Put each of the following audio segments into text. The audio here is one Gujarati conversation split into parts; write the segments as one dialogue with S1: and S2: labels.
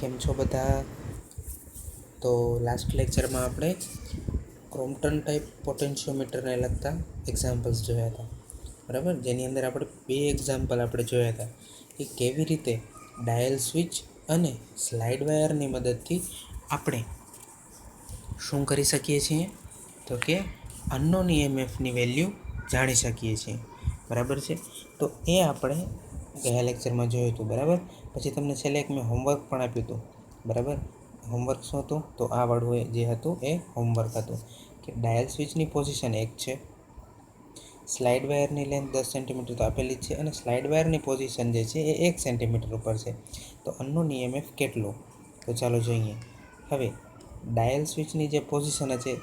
S1: કેમ છો બધા? તો લાસ્ટ લેક્ચરમાં આપણે ક્રોમ્પટન ટાઈપ પોટેન્શિયોમીટરને લગતા એક્ઝામ્પલ્સ જોયા હતા, બરાબર. જેની અંદર આપણે બે એક્ઝામ્પલ આપણે જોયા હતા કે કેવી રીતે ડાયલ સ્વિચ અને સ્લાઇડ વાયરની મદદથી આપણે શું કરી શકીએ છીએ, તો કે અનનોન EMFની વેલ્યુ જાણી શકીએ છીએ, બરાબર છે. તો એ આપણે ગયા લેક્ચરમાં જોયું હતું, બરાબર. પછી તમને છેલ્લે એક મેં હોમવર્ક પણ આપ્યું હતું, બરાબર. હોમવર્ક શું હતું? તો આ વાળું જે હતું એ હોમવર્ક હતું કે ડાયલ સ્વિચની પોઝિશન 1 છે, સ્લાઇડ વાયરની લેન્થ 10 સેન્ટીમીટર તો આપેલી જ છે, અને સ્લાઇડ વાયરની પોઝિશન જે છે એ 1 સેન્ટીમીટર ઉપર છે. તો અનનોન EMF કેટલો? તો ચાલો જોઈએ. હવે ડાયલ સ્વિચની જે પોઝિશન હશે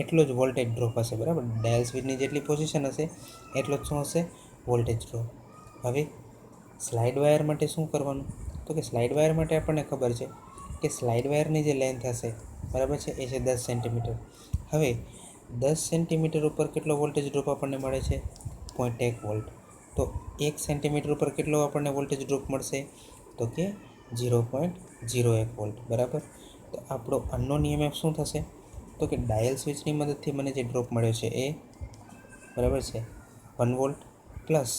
S1: એટલો જ વોલ્ટેજ ડ્રોપ હશે, બરાબર. ડાયલ સ્વિચની જેટલી પોઝિશન હશે એટલો જ શું હશે? Voltage drop. હવે સ્લાઇડ વાયર માટે શું કરવાનું? તો કે સ્લાઇડ વાયર માટે આપણને ખબર છે કે સ્લાઇડ વાયરની જે લેન્થ હશે, બરાબર છે, એ છે 10 સેન્ટીમીટર. હવે 10 સેન્ટીમીટર ઉપર કેટલો વોલ્ટેજ ડ્રોપ આપણને મળે છે? 0.1 વોલ્ટ. તો 1 સેન્ટીમીટર ઉપર કેટલો આપણને વોલ્ટેજ ડ્રોપ મળશે? તો કે 0.01 વોલ્ટ, બરાબર. તો આપણો અનનોન EMF શું થશે? તો કે ડાયલ સ્વિચની મદદથી મને જે ડ્રોપ મળ્યો છે એ, બરાબર છે, 1 વોલ્ટ પ્લસ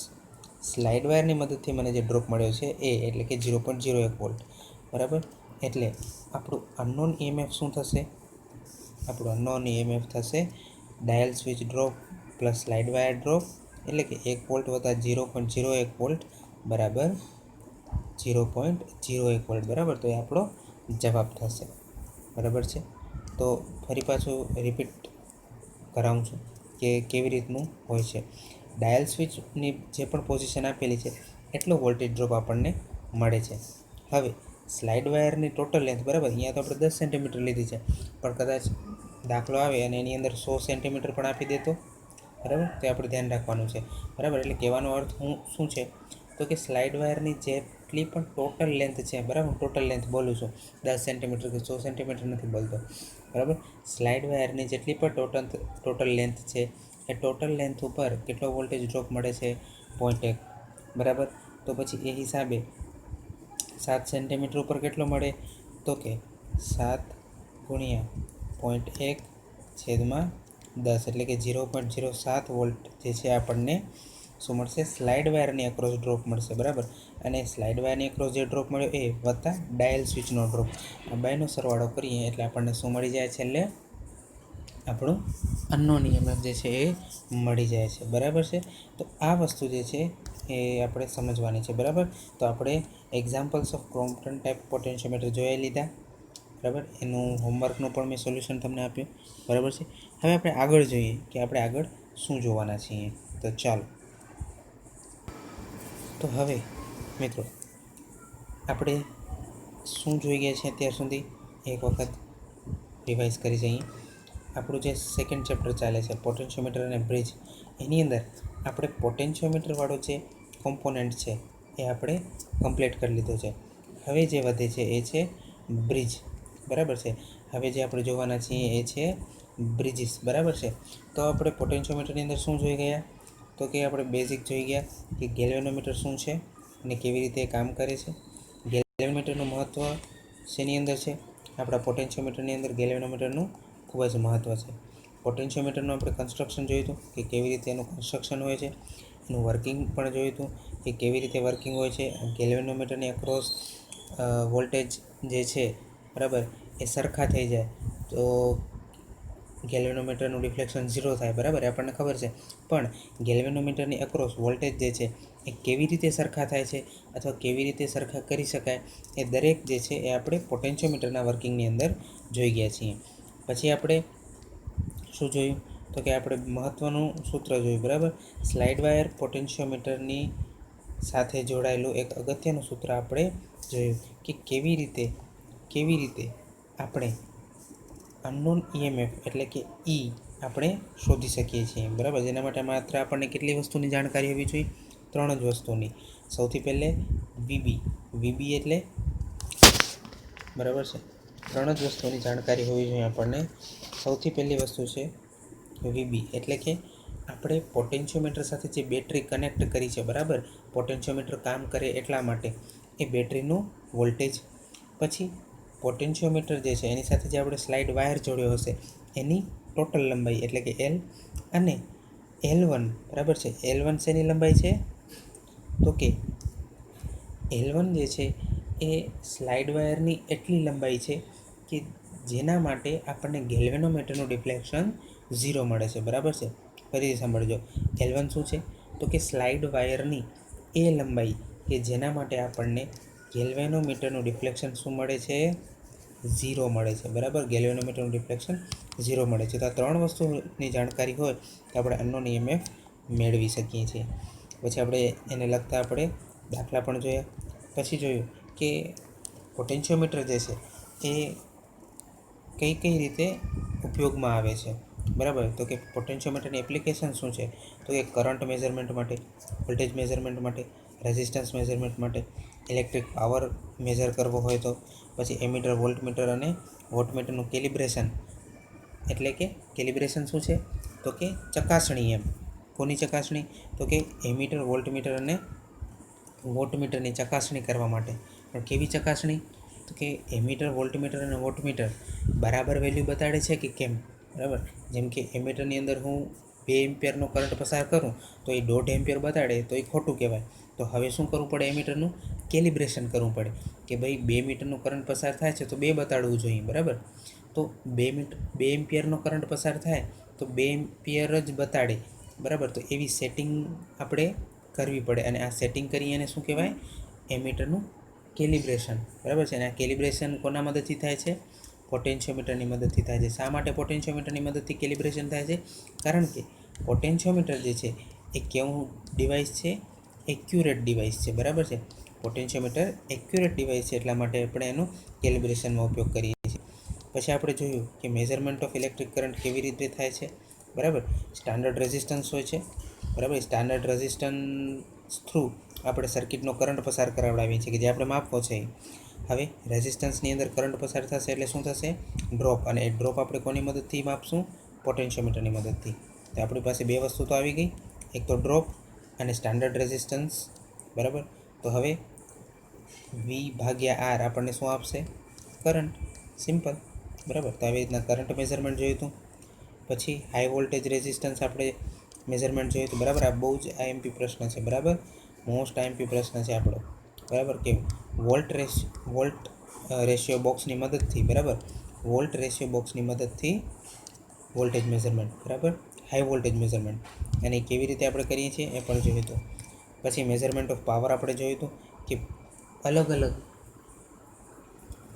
S1: સ્લાઇડ વાયરની મદદથી મને જે ડ્રોપ મળ્યો છે એ એટલે કે 0.01 વોલ્ટ, બરાબર. એટલે આપણું અનનોન EMF શું થશે? આપણું અનનોન EMF થશે dial switch drop plus slide wire drop, એટલે કે 1 વોલ્ટ વત્તા 0.01 વોલ્ટ બરાબર 0.01 વોલ્ટ, બરાબર. તો એ આપણો જવાબ થશે, બરાબર છે. તો ફરી પાછું રિપીટ કરાવું છું કે કેવી રીતનું હોય છે. ડાયલ સ્વિચની જે પણ પોઝિશન આપેલી છે એટલો વોલ્ટેજ ડ્રોપ આપણને મળે છે. હવે સ્લાઇડ વાયરની ટોટલ લેન્થ, બરાબર, અહીંયા તો આપણે 10 સેન્ટીમીટર લીધી છે, પણ કદાચ દાખલો આવે અને એની અંદર 100 સેન્ટીમીટર પણ આપી દેતો, બરાબર. તો આપણે ધ્યાન રાખવાનું છે, બરાબર. એટલે કહેવાનો અર્થ શું છે? તો કે સ્લાઇડ વાયરની જેટલી પણ ટોટલ લેન્થ છે, બરાબર, ટોટલ લેન્થ બોલું છું, 10 સેન્ટીમીટર કે 100 સેન્ટીમીટર નથી બોલતો, બરાબર. સ્લાઇડ વાયરની જેટલી પણ ટોટલ લેન્થ છે એ ટોટલ લેન્થ ઉપર કેટલો વોલ્ટેજ ડ્રોપ મળે છે? 0.1, બરાબર. તો પછી એ હિસાબે 7 સેન્ટીમીટર ઉપર કેટલો મળે? તો કે 7 ગુણ્યા 0.1 છેદમાં 10 એટલે કે 0.07 વોલ્ટ જે છે આપણને શું મળશે? સ્લાઇડ વાયરની અક્રોસ ડ્રોપ મળશે, બરાબર. અને સ્લાઇડ વાયરની અક્રોસ જે ડ્રોપ મળ્યો એ વત્તા ડાયલ સ્વિચનો ડ્રોપ, આ બેનો સરવાળો કરીએ એટલે આપણને શું મળી જાય? છેલ્લે આપણું અનનોન EMF જે છે એ મળી જાય છે, બરાબર છે. તો આ વસ્તુ જે છે એ આપણે સમજવાની છે, બરાબર. તો આપણે examples of Crompton type potentiometer જોઈ લીધા, બરાબર. એનું હોમવર્કનું પણ મેં સોલ્યુશન તમને આપ્યું, બરાબર છે. હવે આપણે આગળ જોઈએ કે આપણે આગળ શું જોવાના છીએ. તો ચાલો. તો હવે મિત્રો આપણે શું જોઈ ગયા છે અત્યાર સુધી એક વખત રિવાઇઝ કરી જઈએ. આપણું જે સેકન્ડ ચેપ્ટર ચાલે છે પોટેન્શિયોમીટર અને બ્રિજ, એની અંદર આપણે પોટેન્શિયોમીટરવાળો જે કોમ્પોનન્ટ છે એ આપણે કમ્પ્લીટ કરી લીધો છે. હવે જે વધે છે એ છે બ્રિજ, બરાબર છે. હવે જે આપણે જોવાના છીએ એ છે બ્રિજીસ, બરાબર છે. તો આપણે પોટેન્શિયોમીટરની અંદર શું જોઈ ગયા? તો કે આપણે બેઝિક જોઈ ગયા કે ગેલ્વેનોમીટર શું છે અને કેવી રીતે કામ કરે છે. ગેલ્વેનોમીટરનું મહત્ત્વ શેની અંદર છે? આપણા પોટેન્શિયોમીટરની અંદર ગેલ્વેનોમીટરનું ખૂબ જ મહત્ત્વ છે. પોટેન્શિયોમીટરનું આપણે કન્સ્ટ્રક્શન જોયું હતું કે કેવી રીતે એનું કન્સ્ટ્રક્શન હોય છે, એનું વર્કિંગ પણ જોયું હતું કે કેવી રીતે વર્કિંગ હોય છે. ગેલ્વેનોમીટરની અક્રોસ વોલ્ટેજ જે છે, બરાબર, એ સરખા થઈ જાય તો ગેલ્વેનોમીટરનું ડિફ્લેક્શન 0 થાય, બરાબર, એ આપણને ખબર છે. પણ ગેલ્વેનોમીટરની અક્રોસ વોલ્ટેજ જે છે એ કેવી રીતે સરખા થાય છે અથવા કેવી રીતે સરખા કરી શકાય એ દરેક જે છે એ આપણે પોટેન્શિયોમીટરના વર્કિંગની અંદર જોઈ ગયા છીએ. પછી આપણે શું જોયું? તો કે આપણે મહત્ત્વનું સૂત્ર જોયું, બરાબર. સ્લાઇડ વાયર પોટેન્શિયોમીટરની સાથે જોડાયેલું એક અગત્યનું સૂત્ર આપણે જોયું કે કેવી રીતે આપણે અનનોન EMF એટલે કે આપણે શોધી શકીએ છીએ, બરાબર. જેના માટે માત્ર આપણને કેટલી વસ્તુની જાણકારી હોવી જોઈએ? 3 જ વસ્તુની. સૌથી પહેલે VB એટલે, બરાબર છે, 3 જ વસ્તુની જાણકારી હોવી જોઈએ આપણને. સૌથી પહેલી વસ્તુ છે VB એટલે કે આપણે પોટેન્શિયોમીટર સાથે જે બેટરી કનેક્ટ કરી છે, બરાબર, પોટેન્શિયોમીટર કામ કરે એટલા માટે એ બેટરીનું વોલ્ટેજ. પછી પોટેન્શિયોમીટર જે છે એની સાથે જે આપણે સ્લાઇડ વાયર જોડ્યો હશે એની ટોટલ લંબાઈ એટલે કે એલ, અને L1 બરાબર છે. L1 શેની લંબાઈ છે તો કે L1 જે છે એ સ્લાઇડ વાયરની એટલી લંબાઈ છે કે જેના માટે આપણને ગેલ્વેનોમીટરનું ડિફ્લેક્શન 0 મળે છે. બરાબર છે. ફરીથી સાંભળજો, L1 શું છે તો કે સ્લાઇડ વાયરની એ લંબાઈ કે જેના માટે આપણને ગેલ્વેનોમીટરનું ડિફ્લેક્શન શું મળે છે? 0 મળે છે. બરાબર, ગેલ્વેનોમીટરનું ડિફ્લેક્શન 0 મળે છે. તો આ 3 વસ્તુની જાણકારી હોય તો આપણે અનનોન EMF મેળવી શકીએ છીએ. પછી આપણે એને લગતા આપણે દાખલા પણ જોયા. પછી જોયું કે પોટેન્શિયોમીટર જે છે એ કઈ રીતે ઉપયોગમાં આવે છે. બરાબર, તો કે પોટેન્શિયોમીટરની એપ્લિકેશન શું છે તો કે કરંટ મેઝરમેન્ટ માટે, વોલ્ટેજ મેઝરમેન્ટ માટે, રેઝિસ્ટન્સ મેઝરમેન્ટ માટે, ઇલેક્ટ્રિક પાવર મેઝર કરવો હોય તો, પછી એમીટર, વોલ્ટમીટર અને વોટમીટરનું કેલિબ્રેશન. એટલે કે કેલિબ્રેશન શું છે તો કે ચકાસણી. એમ કોની ચકાસણી તો કે એમીટર, વોલ્ટમીટર અને વોટમીટરની ચકાસણી કરવા માટે. પણ કેવી ચકાસણી તો કે એમીટર, વોલ્ટમીટર અને વોટમીટર બરાબર વેલ્યુ બતાડે છે કે કેમ. બરાબર, જેમ કે એમીટરની અંદર હું 2 એમ્પિયરનો કરંટ પસાર કરું તો એ 1.5 એમ્પિયર બતાડે તો એ ખોટું કહેવાય. તો હવે શું કરવું પડે? એમીટરનું કેલિબ્રેશન કરવું પડે કે ભાઈ 2 મીટરનું કરંટ પસાર થાય છે તો 2 બતાડવું જોઈએ. બરાબર, તો 2 એમ્પિયરનો કરંટ પસાર થાય તો 2 એમ્પિયર જ બતાડે. બરાબર, તો એવી સેટિંગ આપણે કરવી પડે, અને આ સેટિંગ કરી એને શું કહેવાય? એમીટરનું કેલિબ્રેશન. બરાબર છે. અને આ કેલિબ્રેશન કોના મદદથી થાય છે? પોટેન્શિયોમીટરની મદદથી થાય છે. શા માટે પોટેન્શિયોમીટરની મદદથી કેલિબ્રેશન થાય છે? કારણ કે પોટેન્શિયોમીટર જે છે એ કેવું ડિવાઇસ છે? એક્યુરેટ ડિવાઇસ છે. બરાબર છે. પોટેન્શિયોમીટર એક્યુરેટ ડિવાઇસ છે, એટલા માટે આપણે એનો કેલિબ્રેશનમાં ઉપયોગ કરીએ છીએ. પછી આપણે જોયું કે મેઝરમેન્ટ ઓફ ઇલેક્ટ્રિક કરંટ કેવી રીતે થાય છે. બરાબર, સ્ટાન્ડર્ડ રેઝિસ્ટન્સ હોય છે. બરાબર, સ્ટાન્ડર્ડ રેઝિસ્ટન્સ થ્રુ આપણે સર્કિટનો કરંટ પસાર કરાવડાવીએ છીએ કે જે આપણે માપવો છે. હવે રેઝિસ્ટન્સની અંદર કરંટ પસાર થશે એટલે શું થશે? ડ્રોપ. અને એ ડ્રોપ આપણે કોની મદદથી માપશું? પોટેન્શિયોમીટરની મદદથી. તો આપણી પાસે 2 વસ્તુ તો આવી ગઈ, એક તો ડ્રોપ અને સ્ટાન્ડર્ડ રેઝિસ્ટન્સ. બરાબર, તો હવે V/R આપણને શું આપશે? કરંટ. સિમ્પલ. બરાબર, તો આવી રીતના કરંટ મેઝરમેન્ટ જોયું હતું. પછી હાઈ વોલ્ટેજ રેઝિસ્ટન્સ આપણે મેઝરમેન્ટ જોયું હતું. બરાબર, આ બહુ જ આઈએમપી પ્રશ્ન છે. બરાબર, મોસ્ટ આઈએમપી પ્રશ્ન છે આપણો. બરાબર, કે વોલ્ટ રેશિયો બોક્સની મદદથી. બરાબર, વોલ્ટ રેશિયો બોક્સની મદદથી વોલ્ટેજ મેઝરમેન્ટ. બરાબર, હાઈ વોલ્ટેજ મેઝરમેન્ટ, અને કેવી રીતે આપણે કરીએ છીએ એ પણ જોયું હતું. પછી મેઝરમેન્ટ ઓફ પાવર આપણે જોયું હતું કે અલગ અલગ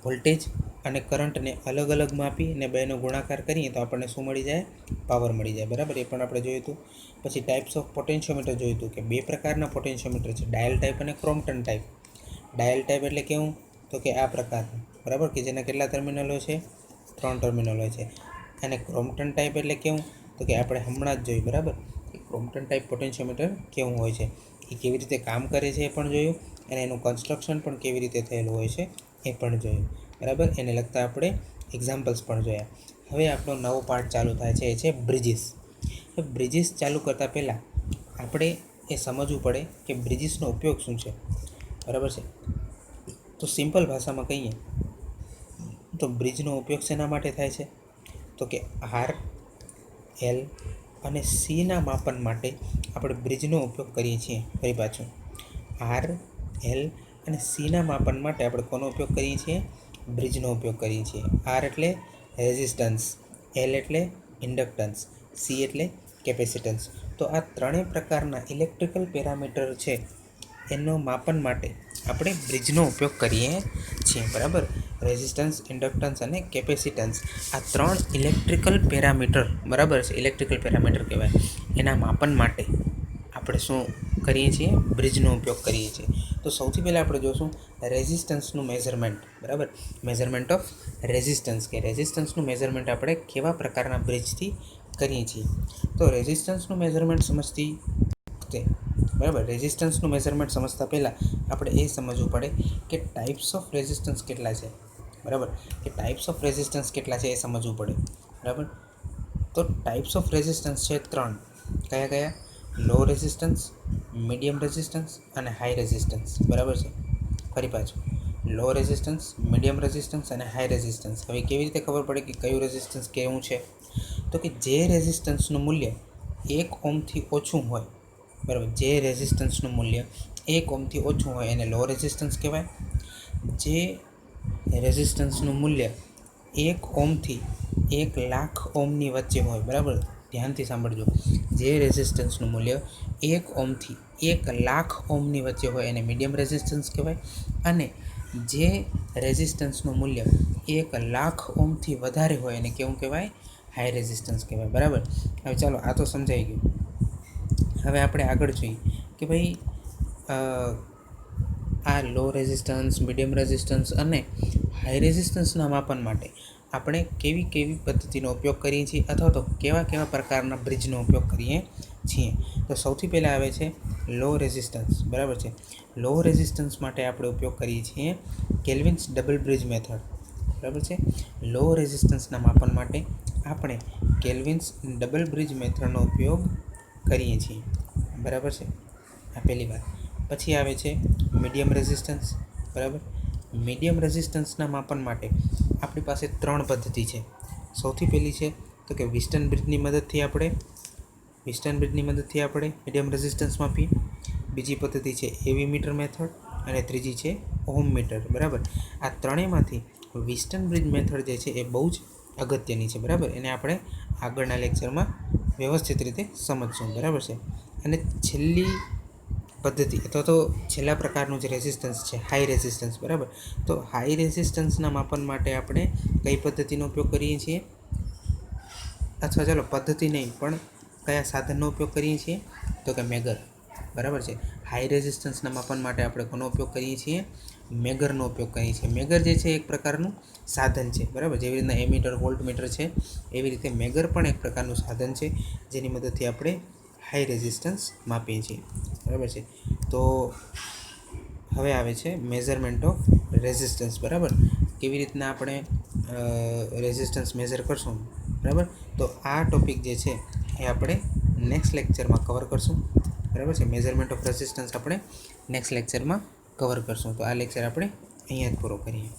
S1: વોલ્ટેજ અને કરંટને અલગ અલગ માપી અને બેનો ગુણાકાર કરીએ તો આપણને શું મળી જાય? પાવર મળી જાય. બરાબર, એ પણ આપણે જોયું હતું. પછી ટાઈપ્સ ઓફ પોટેન્શિયોમીટર જોયું હતું કે 2 પ્રકારના પોટેન્શિયોમીટર છે, ડાયલ ટાઈપ અને ક્રોમ્પટન ટાઈપ. ડાયલ ટાઈપ એટલે કેવું તો કે આ પ્રકારનું. બરાબર, કે જેના કેટલા ટર્મિનલો છે? 3 ટર્મિનલો છે. અને ક્રોમ્પટન ટાઈપ એટલે કેવું તો કે આપણે હમણાં જ જોયું. બરાબર, કે ક્રોમ્પટન ટાઈપ પોટેન્શિયોમીટર કેવું હોય છે, એ કેવી રીતે કામ કરે છે એ પણ જોયું, અને એનું કન્સ્ટ્રક્શન પણ કેવી રીતે થયેલું હોય છે એ પણ જોયું. બરાબર, એને લગતા આપણે એક્ઝામ્પલ્સ પણ જોયા. હવે આપણો નવો પાર્ટ ચાલુ થાય છે, એ છે બ્રિજીસ. બ્રિજીસ ચાલુ કરતાં પહેલાં આપણે એ સમજવું પડે કે બ્રિજીસનો ઉપયોગ શું છે. બરાબર છે. તો સિમ્પલ ભાષામાં કહીએ તો બ્રિજનો ઉપયોગ શેના માટે થાય છે તો કે R, L અને Cના માપન માટે આપણે બ્રિજનો ઉપયોગ કરીએ છીએ. ફરી પાછું, R, L અને Cના માપન માટે આપણે કોનો ઉપયોગ કરીએ છીએ? બ્રિજનો ઉપયોગ કરીએ છીએ. R એટલે રેઝિસ્ટન્સ, L એટલે ઇન્ડક્ટન્સ, C એટલે કેપેસિટન્સ. તો આ ત્રણેય પ્રકારના ઇલેક્ટ્રિકલ પેરામીટર છે એનો માપન માટે આપણે બ્રિજનો ઉપયોગ કરીએ છીએ. બરાબર, રેઝિસ્ટન્સ, ઇન્ડક્ટન્સ અને કેપેસિટન્સ, આ 3 ઇલેક્ટ્રિકલ પેરામીટર. બરાબર છે, ઇલેક્ટ્રિકલ પેરામીટર કહેવાય. એના માપન માટે આપણે શું કરીએ છીએ? બ્રિજનો ઉપયોગ કરીએ છીએ. તો સૌથી પહેલાં આપણે જોઈશું રેઝિસ્ટન્સનું મેઝરમેન્ટ. બરાબર, મેઝરમેન્ટ ઓફ રેઝિસ્ટન્સ, કે રેઝિસ્ટન્સનું મેઝરમેન્ટ આપણે કેવા પ્રકારના બ્રિજથી કરીએ છીએ. તો રેઝિસ્ટન્સનું મેઝરમેન્ટ સમજતી વખતે, બરાબર, રેઝિસ્ટન્સનું મેઝરમેન્ટ સમજતા પહેલાં આપણે એ સમજવું પડે કે ટાઈપ્સ ઓફ રેઝિસ્ટન્સ કેટલા છે. બરાબર, કે ટાઈપ્સ ઓફ રેઝિસ્ટન્સ કેટલા છે એ સમજવું પડે. બરાબર, તો ટાઈપ્સ ઓફ રેઝિસ્ટન્સ છે 3. કયા કયા? લો રેઝિસ્ટન્સ, મીડિયમ રેઝિસ્ટન્સ અને હાઈ રેઝિસ્ટન્સ. બરાબર છે. ફરી પાછું, લો રેઝિસ્ટન્સ, મીડિયમ રેઝિસ્ટન્સ અને હાઈ રેઝિસ્ટન્સ. હવે કેવી રીતે ખબર પડે કે કયું રેઝિસ્ટન્સ કેવું છે? તો કે જે રેઝિસ્ટન્સનું મૂલ્ય 1 ઓહ્મથી ઓછું હોય, બરાબર, જે રેઝિસ્ટન્સનું મૂલ્ય 1 ઓહ્મથી ઓછું હોય એને લો રેઝિસ્ટન્સ કહેવાય. જે રેઝિસ્ટન્સનું મૂલ્ય 1 ઓહ્મથી 1 લાખ ઓહ્મની વચ્ચે હોય, બરાબર, ધ્યાનથી સાંભળજો, જે રેઝિસ્ટન્સનું મૂલ્ય 1 ઓહ્મથી 1 લાખ ઓહ્મની વચ્ચે હોય એને મીડિયમ રેઝિસ્ટન્સ કહેવાય. અને જે રેઝિસ્ટન્સનું મૂલ્ય 1 લાખ ઓહ્મથી વધારે હોય એને કેવું કહેવાય? હાઈ રેઝિસ્ટન્સ કહેવાય, બરાબર. હવે ચાલો, આ તો સમજાઈ ગયું. હવે આપણે આગળ જોઈએ કે ભાઈ આ લો રેઝિસ્ટન્સ, મીડિયમ રેઝિસ્ટન્સ અને હાઈ રેઝિસ્ટન્સના માપન માટે આપણે કેવી કેવી પદ્ધતિનો ઉપયોગ કરીએ છીએ, અથવા તો કેવા કેવા પ્રકારના બ્રિજનો ઉપયોગ કરીએ છીએ. તો સૌથી પહેલાં આવે છે લો રેઝિસ્ટન્સ, બરાબર છે. લો રેઝિસ્ટન્સ માટે આપણે ઉપયોગ કરીએ છીએ કેલ્વિન્સ ડબલ બ્રિજ મેથડ, બરાબર છે. લો રેઝિસ્ટન્સના માપન માટે આપણે કેલ્વિન્સ ડબલ બ્રિજ મેથડનો ઉપયોગ કરીએ છીએ, બરાબર છે. આ પહેલી વાત. પછી આવે છે મીડિયમ રેઝિસ્ટન્સ, બરાબર. મીડિયમ રેઝિસ્ટન્સના માપન માટે આપણી પાસે 3 પદ્ધતિ છે. સૌથી પહેલી છે તો કે વિસ્ટન બ્રિજની મદદથી આપણે મીડિયમ રેઝિસ્ટન્સ માપીએ. બીજી પદ્ધતિ છે એવી મીટર મેથડ અને ત્રીજી છે ઓહમ મીટર, બરાબર. આ ત્રણેયમાંથી વિસ્ટન બ્રિજ મેથડ જે છે એ બહુ જ અગત્યની છે, બરાબર. એને આપણે આગળના લેક્ચરમાં વ્યવસ્થિત રીતે સમજશું, બરાબર છે. અને છેલ્લી પદ્ધતિ અથવા તો છેલ્લા પ્રકારનું જે રેઝિસ્ટન્સ છે હાઈ રેઝિસ્ટન્સ, બરાબર. તો હાઈ રેઝિસ્ટન્સના માપન માટે આપણે કઈ પદ્ધતિનો ઉપયોગ કરીએ છીએ, અથવા ચાલો પદ્ધતિ નહીં પણ કયા સાધનનો ઉપયોગ કરીએ છીએ? તો કે મેગર, બરાબર છે. હાઈ રેઝિસ્ટન્સના માપન માટે આપણે કોનો ઉપયોગ કરીએ છીએ? મેગરનો ઉપયોગ કરીએ છીએ. મેગર જે છે એક પ્રકારનું સાધન છે, બરાબર. જેવી રીતના એમીટર, વોલ્ટમીટર છે, એવી રીતે મેગર પણ એક પ્રકારનું સાધન છે જેની મદદથી આપણે હાઈ રેઝિસ્ટન્સ માપીએ છીએ, બરાબર છે. તો હવે આવે છે મેઝરમેન્ટ ઓફ રેઝિસ્ટન્સ, બરાબર. કેવી રીતના આપણે રેઝિસ્ટન્સ મેઝર કરશું, બરાબર. તો આ ટોપિક જે છે એ આપણે નેક્સ્ટ લેક્ચરમાં કવર કરશું, બરાબર છે. મેઝરમેન્ટ ઓફ રેઝિસ્ટન્સ આપણે નેક્સ્ટ લેક્ચરમાં કવર કરશું. તો આ લેક્ચર આપણે અહીંયા જ પૂરો કરીએ.